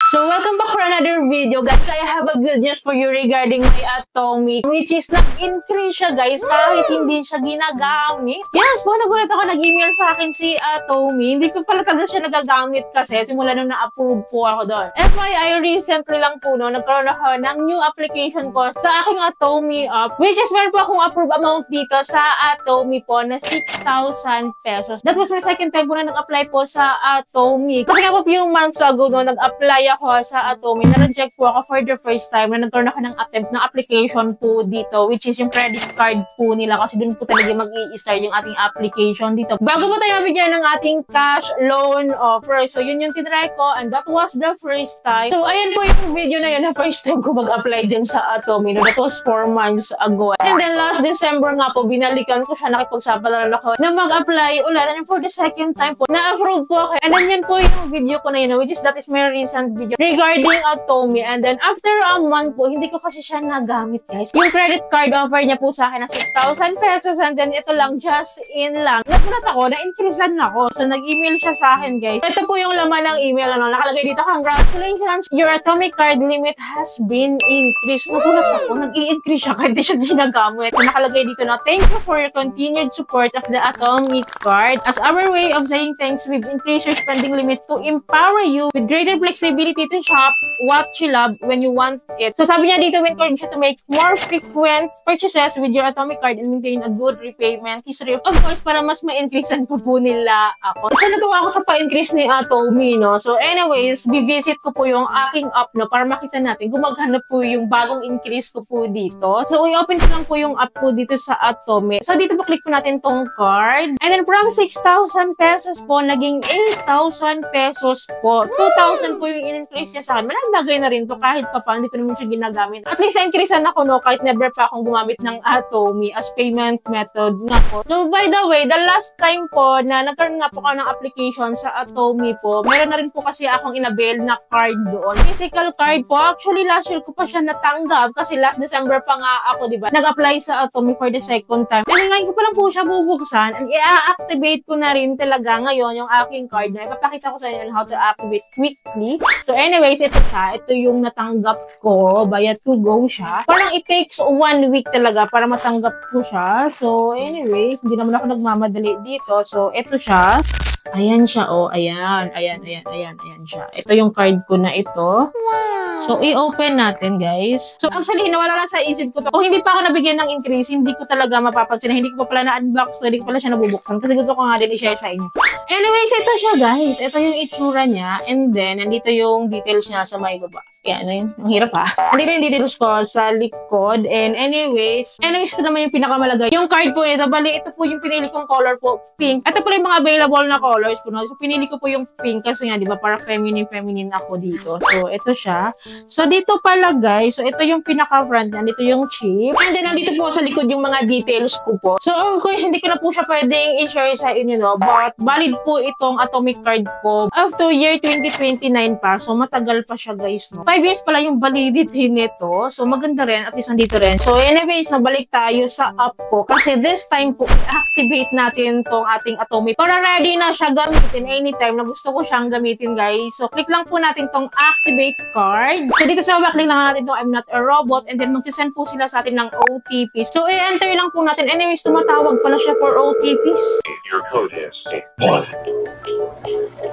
So welcome back for another video, guys. I have a good news for you regarding my Atomic, which is nag-increase siya, guys, kahit hindi siya ginagamit. Yes po, nagulat ako, nag-email sa akin si Atomic. Hindi ko pala talaga siya nagagamit kasi simula nung na-approve po ako doon. FYI, recently lang po, no, nagkaroon ako ng new application ko sa aking Atomic app, which is meron po akong approved amount dito sa Atomic po na 6,000 pesos. That was my second time po na nag-apply po sa Atomic. Kasi nga po few months ago, no, nag-apply ako sa Atomic, na-reject po ako for the first time na nagkaroon ako ng attempt na application po dito, which is yung credit card po nila kasi dun po talaga mag-i-start yung ating application dito. Bago po tayo mabigyan ng ating cash loan offer. So, yun yung tinry ko and that was the first time. So, ayan po yung video na yun na first time ko mag-apply din sa Atomic. No? That was 4 months ago. And then last December nga po, binalikan ko siya, nakipagsapalan ako na mag-apply ulit. And for the second time po, na-approve po ako. And then yan po yung video ko na yun, which is that is my recent video regarding Atomic. And then after a month po, hindi ko kasi siya nagamit, guys. Yung credit card offer niya po sa akin na 6,000 pesos and then ito lang, just in lang. Nagulat ako, na-increasean ako. So nag-email siya sa akin, guys. Ito po yung laman ng email, ano, nakalagay dito, congratulations, your Atomic card limit has been increased. Nagulat ako, nag-i-increase siya kahit di siya ginagamit. So, nakalagay dito na, thank you for your continued support of the Atomic card. As our way of saying thanks, we've increased your spending limit to empower you with greater flexibility to shop what you love when you want it. So sabi niya dito, we encourage you to make more frequent purchases with your Atomic card and maintain a good repayment history. Of course, para mas ma-increasean pa po nila ako. So natuwa ako sa pa-increase ni Atomic, no? So anyways, bivisit ko po yung aking app, no? Para makita natin, gumagana po yung bagong increase ko po dito. So i-open ko lang po yung app ko dito sa Atomic. So dito po click po natin tong card. And then from 6,000 pesos po, naging 8,000 pesos po. 2,000 po yung in-increase niya sa akin. Malaking bagay na rin to kahit pa pa, hindi ko naman siya ginagamit. At least na-increasean ako, no, kahit never pa akong gumamit ng Atomic as payment method nga po. So by the way, the last time po na nagkaroon nga po ako ng application sa Atomic po, meron na rin po kasi akong inabail na card doon. Physical card po. Actually, last year ko pa siya natanggap kasi last December pa nga ako, diba, nag-apply sa Atomic for the second time. And ngayon ko pa lang po siya bubuksan and i-activate ko na rin talaga ngayon yung aking card na ipapakita ko sa inyo how to activate quickly. So anyways, ito siya. Ito yung natanggap ko. Bayad ko go siya. Parang it takes 1 week talaga para matanggap ko siya. So anyways, hindi naman ako nagmamadali dito. So ito siya. Ayan siya, oh. Ayan siya. Ito yung card ko na ito. Wow. So, i-open natin, guys. So, actually, nawala lang sa isip ko to. Kung hindi pa ako nabigyan ng increase, hindi ko talaga mapapansin. Hindi ko pa pala na-unbox. Hindi ko pala siya nabubuksan. Kasi gusto ko nga din i-share sa inyo. Anyways, ito siya, guys. Ito yung itsura niya. And then, nandito yung details niya sa may baba. Yan, ano yun? Ang hirap, ha? Nandito yung details ko sa likod. And anyways, ito naman yung pinakamalagay. Yung card po nito, bali, ito po yung pinili kong color po, pink. Ito po yung mga available na colors po. No? So, pinili ko po yung pink kasi nga, di ba, para feminine ako dito. So, ito siya. So, dito pala, guys. So, ito yung pinaka-front niya. Dito yung chip. And then, nandito po sa likod yung mga details ko po. So, of course, hindi ko na po siya pwedeng i-share sa inyo, no? But, valid po itong Atomic card ko up to year 2029 pa. So, matagal pa siya, guys, no? 5 years pala yung validity nito. So, maganda rin. At least nandito rin. So, anyways, nabalik tayo sa app ko. Kasi this time po, i-activate natin tong ating Atomic. Para ready na siya gamitin anytime na gusto ko siyang gamitin, guys. So, click lang po natin tong activate card. So, dito sa baba, click lang natin tong I'm not a robot. And then, magsisend po sila sa atin ng OTP. So, i-enter lang po natin. Anyways, tumatawag pala siya for OTPs. Your code is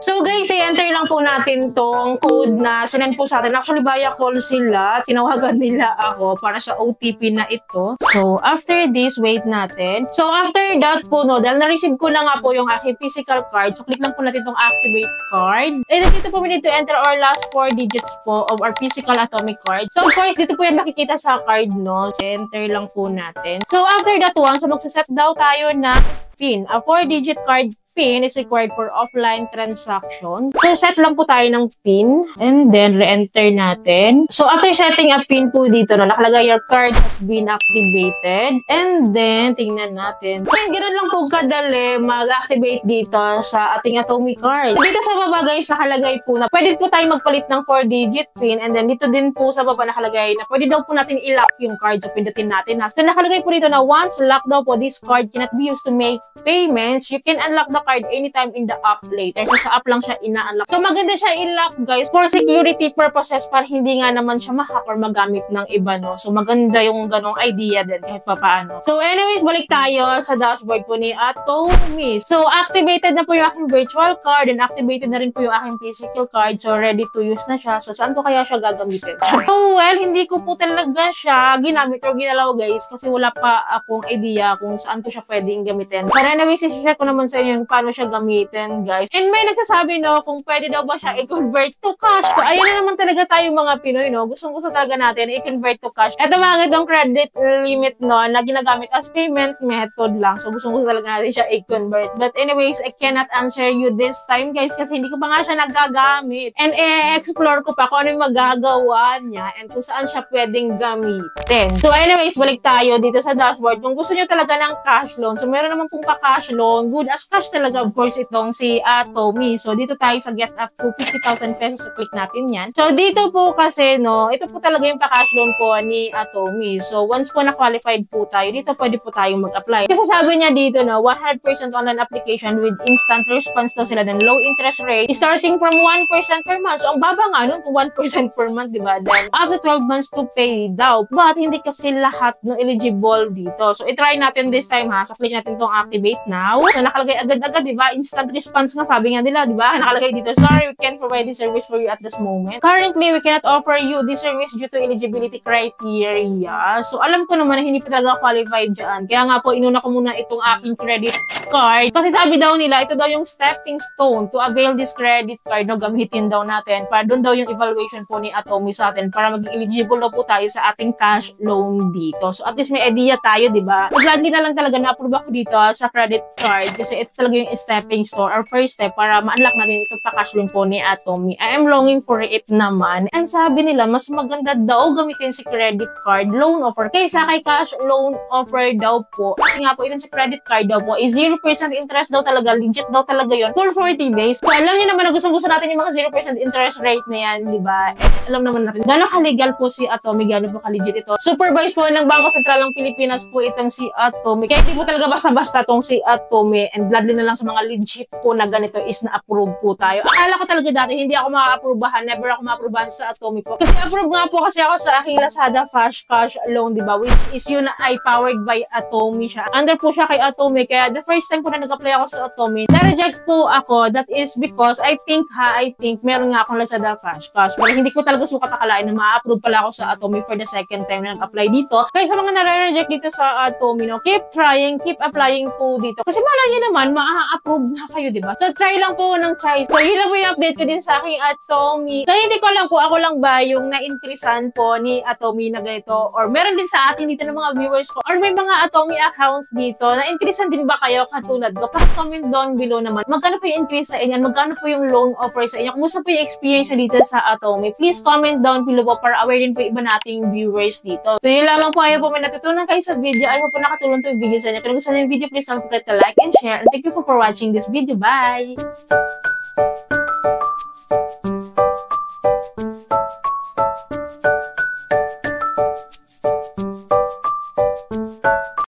So guys, i-enter lang po natin tong code na sinend po sa atin. Actually, via call sila. Tinawagan nila ako para sa OTP na ito. So, after this, wait natin. So, after that po, no, dahil na-receive ko na nga po yung aking physical card. So, click lang po natin tong activate card. And then, dito po we need to enter our last 4 digits po of our physical Atomic card. So, of course, dito po yan makikita sa card, no? So, enter lang po natin. So, after that one, so magsaset daw tayo na PIN. A 4-digit card PIN is required for offline transaction. So, set lang po tayo ng PIN and then re-enter natin. So, after setting a PIN po dito, no, nakalagay your card has been activated. And then, tingnan natin. So, ganoon lang po kadali mag-activate dito sa ating Atomic card. Dito sa baba, guys, nakalagay po na pwede po tayo magpalit ng 4-digit PIN. And then, dito din po sa baba nakalagay na pwede daw po natin i-lock yung card. So, pindutin natin. So, nakalagay po dito na once locked daw po, this card cannot be used to make payments. You can unlock the card anytime in the app later. So, sa app lang siya ina-unlock. So, maganda siya i-lock, guys, for security purposes para hindi nga naman siya ma-hack or magamit ng iba, no? So, maganda yung ganong idea din kahit papaano. So, anyways, balik tayo sa dashboard po ni Atomy. So, activated na po yung aking virtual card and activated na rin po yung aking physical card. So, ready to use na siya. So, saan ko kaya siya gagamitin? So, well, hindi ko po talaga siya ginamit or ginalaw, guys, kasi wala pa akong idea kung saan ko siya pwedeng gamitin. Pero anyways, i-share ko naman sa inyo yung paano siya gamitin, guys. And may nagsasabi, no, kung pwede daw ba siya i-convert to cash. So, ayan na naman talaga tayo mga Pinoy, no? Gustong-gusto talaga natin i-convert to cash. Ito mga itong credit limit, no, na ginagamit as payment method lang. So, gustong-gusto talaga natin siya i-convert. But anyways, I cannot answer you this time, guys, kasi hindi ko pa nga siya nagagamit. And i-explore ko pa kung ano yung magagawa niya and kung saan siya pwedeng gamitin. So, anyways, balik tayo dito sa dashboard. Kung gusto nyo talaga ng cash loan, so meron naman pong pa-cash loan. Good as cash talaga, of course, itong si Atomy. So, dito tayo sa get up to 50,000 pesos. So, click natin yan. So, dito po kasi, no, ito po talaga yung pa-cash loan po ni Atomy. So, once po na-qualified po tayo, dito pwede po tayong mag-apply. Kasi sabi niya dito, no, 100% online application with instant response daw sila ng low interest rate starting from 1% per month. So, ang baba nga nun kung 1% per month, diba? Then, after 12 months to pay daw. But, hindi kasi lahat no eligible dito. So, i-try natin this time, ha. So, click natin tong activate now. So, nakalagay agad-agad, diba? Instant response nga, sabi nga nila, diba? Nakalagay dito, sorry, we can't provide this service for you at this moment. Currently, we cannot offer you this service due to eligibility criteria. So, alam ko naman na hindi pa talaga qualified dyan. Kaya nga po, inuna ko muna itong aking credit card. Kasi sabi daw nila, ito daw yung stepping stone to avail this credit card, no, gamitin daw natin. Para doon daw yung evaluation po ni Atomy sa atin para maging eligible na po tayo sa ating cash loan dito. So, at least may idea tayo, diba? Gladly na lang talaga na-approve ako dito sa credit card kasi ito talaga yung stepping stone or first step para ma-unlock natin itong pa-cash loan po ni Atomy. I am longing for it naman. And sabi nila, mas maganda daw gamitin si credit card loan offer kaysa kay cash loan offer daw po. Kasi nga po, itong si credit card daw po is 0% interest daw talaga. Legit daw talaga yon for 40 days. So, alam niyo naman na gustong-gusto natin yung mga 0% interest rate na yan, diba? Eh, alam naman natin, gano'ng ka-legal po si Atomy, gano'n po ka-legit ito. Supervised po ng Bangko Sentral ng Pilipinas po itong si Atomy. Kaya hindi po talaga basta-basta itong si Atomy and gladly na lang sa mga legit po na ganito is na-approve po tayo. Akala ko talaga dati hindi ako ma-approvehan, never ako ma-approvehan sa Atomy po. Kasi approve nga po kasi ako sa aking Lazada Fast Cash Loan, diba? Which is yun na ay powered by Atomy siya. Under po siya kay Atomy. Kaya the first time po na nag-apply ako sa Atomy, na-reject po ako. That is because I think meron nga akong Lazada Fast Cash. Pero hindi ko talaga sukat akalain na ma-approve pala ako sa Atomy for the second time na nag-apply dito. Kaya sa mga nare-reject dito sa Atomy, no, keep trying, keep applying po dito. Kasi wala nyo naman, ma-approve na kayo, diba? So, try lang po ng try. So, yun lang po yung update ko din sa aking Atomy. Kaya hindi ko alam po, ako lang ba yung na-increasean po ni Atomy na ganito? Or meron din sa atin dito ng mga viewers ko? Or may mga Atomy account dito, na-increasean din ba kayo katulad ko? Pa-comment down below naman. Magkano po yung increase sa inyo? Magkano po yung loan offer sa inyo? Kumusta po yung experience dito sa Atomy? Please comment down below po para aware din po iba nating viewers dito. So, yun lamang po. Ayaw po may natutunan kayo sa video. Ayaw po nakatulong to yung video sa inyo. Kung gusto nyo yung video, please don't forget to like and share. And thank you for watching this video. Bye!